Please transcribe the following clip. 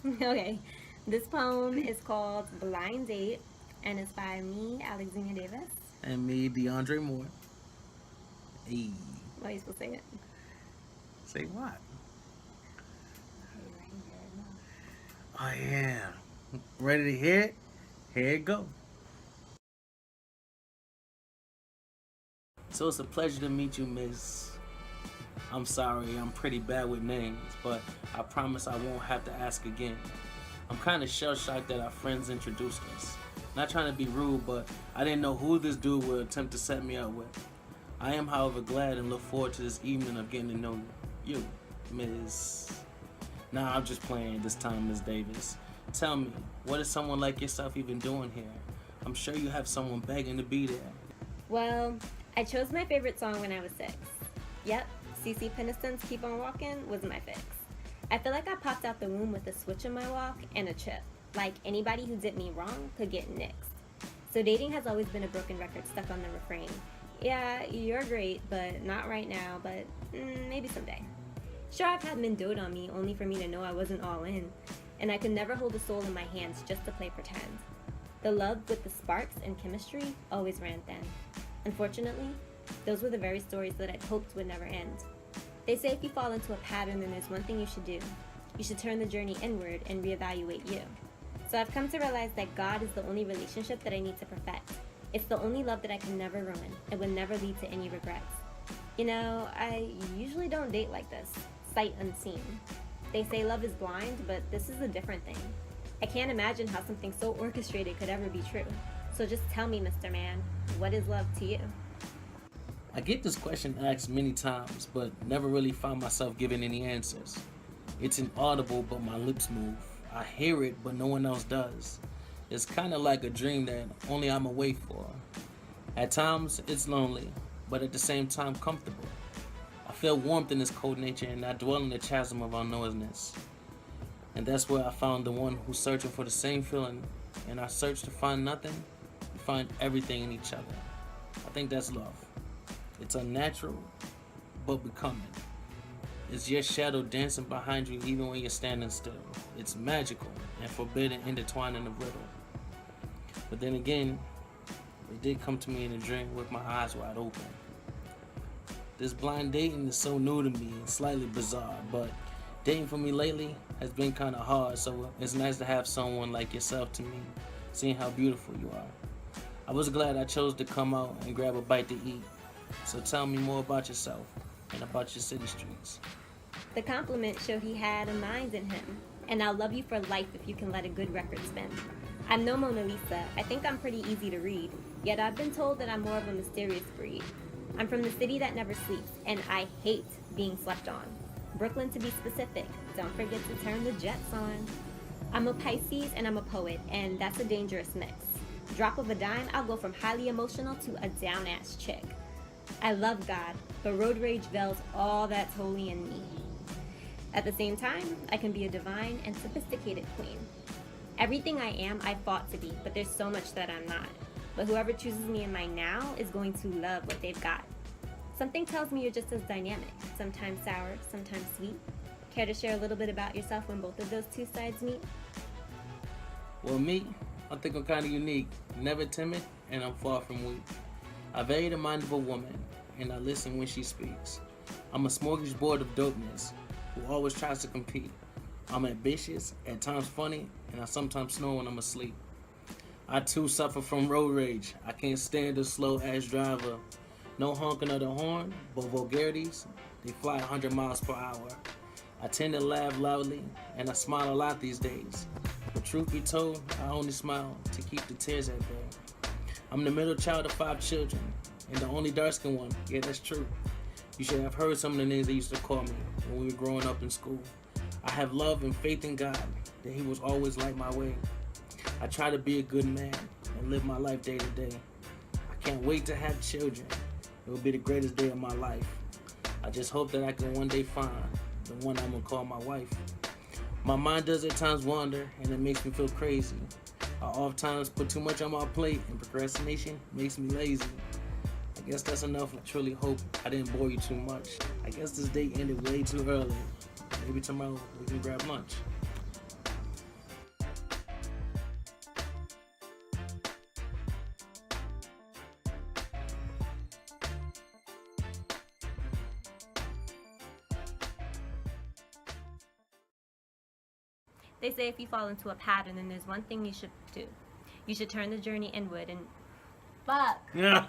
Okay, this poem is called Blind Date and it's by me, Alexzenia Davis. And me, DeAndre Moore. Hey, What are you supposed to say it? say what? Hey, right here. No. Oh yeah, ready to hear it? Here it go. So it's a pleasure to meet you, Miss. I'm sorry, I'm pretty bad with names, but I promise I won't have to ask again. I'm kind of shell shocked that our friends introduced us. Not trying to be rude, but I didn't know who this dude would attempt to set me up with. I am, however, glad and look forward to this evening of getting to know you, Miss. Nah, I'm just playing this time, Miss Davis. Tell me, what is someone like yourself even doing here? I'm sure you have someone begging to be there. Well, I chose my favorite song when I was 6. Yep, CC Peniston's Keep On Walking was my fix. I feel like I popped out the womb with a switch in my walk and a chip. Like anybody who did me wrong could get nixed. So dating has always been a broken record stuck on the refrain. Yeah, you're great, but not right now, but maybe someday. Sure, I've had men dote on me only for me to know I wasn't all in, and I could never hold a soul in my hands just to play pretend. The love with the sparks and chemistry always ran thin. Unfortunately, those were the very stories that I'd hoped would never end. They say if you fall into a pattern, then there's one thing you should do. You should turn the journey inward and reevaluate you. So I've come to realize that God is the only relationship that I need to perfect. It's the only love that I can never ruin. It would never lead to any regrets. You know, I usually don't date like this, sight unseen. They say love is blind, but this is a different thing. I can't imagine how something so orchestrated could ever be true. So just tell me, Mr. Man, what is love to you? I get this question asked many times, but never really found myself giving any answers. It's inaudible, but my lips move. I hear it, but no one else does. It's kind of like a dream that only I'm awake for. At times, it's lonely, but at the same time, comfortable. I feel warmth in this cold nature, and I dwell in the chasm of unknownness. And that's where I found the one who's searching for the same feeling. In our search to find nothing, we find everything in each other. I think that's love. It's unnatural, but becoming. It's your shadow dancing behind you even when you're standing still. It's magical and forbidden, intertwined of riddle. But then again, it did come to me in a dream with my eyes wide open. This blind dating is so new to me and slightly bizarre, but dating for me lately has been kind of hard, so it's nice to have someone like yourself to me, seeing how beautiful you are. I was glad I chose to come out and grab a bite to eat. So tell me more about yourself and about your city streets. The compliment showed he had a mind in him, and I'll love you for life if you can let a good record spin. I'm no Mona Lisa. I think I'm pretty easy to read, yet I've been told that I'm more of a mysterious breed. I'm from the city that never sleeps, and I hate being slept on. Brooklyn to be specific. Don't forget to turn the jets on. I'm a Pisces and I'm a poet, and that's a dangerous mix. Drop of a dime, I'll go from highly emotional to a down-ass chick. I love God, but road rage veils all that's holy in me. At the same time, I can be a divine and sophisticated queen. Everything I am, I fought to be, but there's so much that I'm not. But whoever chooses me in my now is going to love what they've got. Something tells me you're just as dynamic, sometimes sour, sometimes sweet. Care to share a little bit about yourself when both of those two sides meet? Well, me, I think I'm kind of unique, never timid, and I'm far from weak. I value the mind of a woman, and I listen when she speaks. I'm a smorgasbord of dopeness, who always tries to compete. I'm ambitious, at times funny, and I sometimes snore when I'm asleep. I too suffer from road rage. I can't stand a slow ass driver. No honking of the horn, but vulgarities, they fly 100 miles per hour. I tend to laugh loudly, and I smile a lot these days. But truth be told, I only smile to keep the tears at bay. I'm the middle child of 5 children, and the only dark-skinned one. Yeah, that's true. You should have heard some of the names they used to call me when we were growing up in school. I have love and faith in God, that He was always light my way. I try to be a good man and live my life day to day. I can't wait to have children. It will be the greatest day of my life. I just hope that I can one day find the one I'm gonna call my wife. My mind does at times wander, and it makes me feel crazy. I oftentimes put too much on my plate, and procrastination makes me lazy. I guess that's enough. I truly hope I didn't bore you too much. I guess this date ended way too early. Maybe tomorrow we can grab lunch. They say if you fall into a pattern, then there's one thing you should do. You should turn the journey inward and... Fuck. Yeah.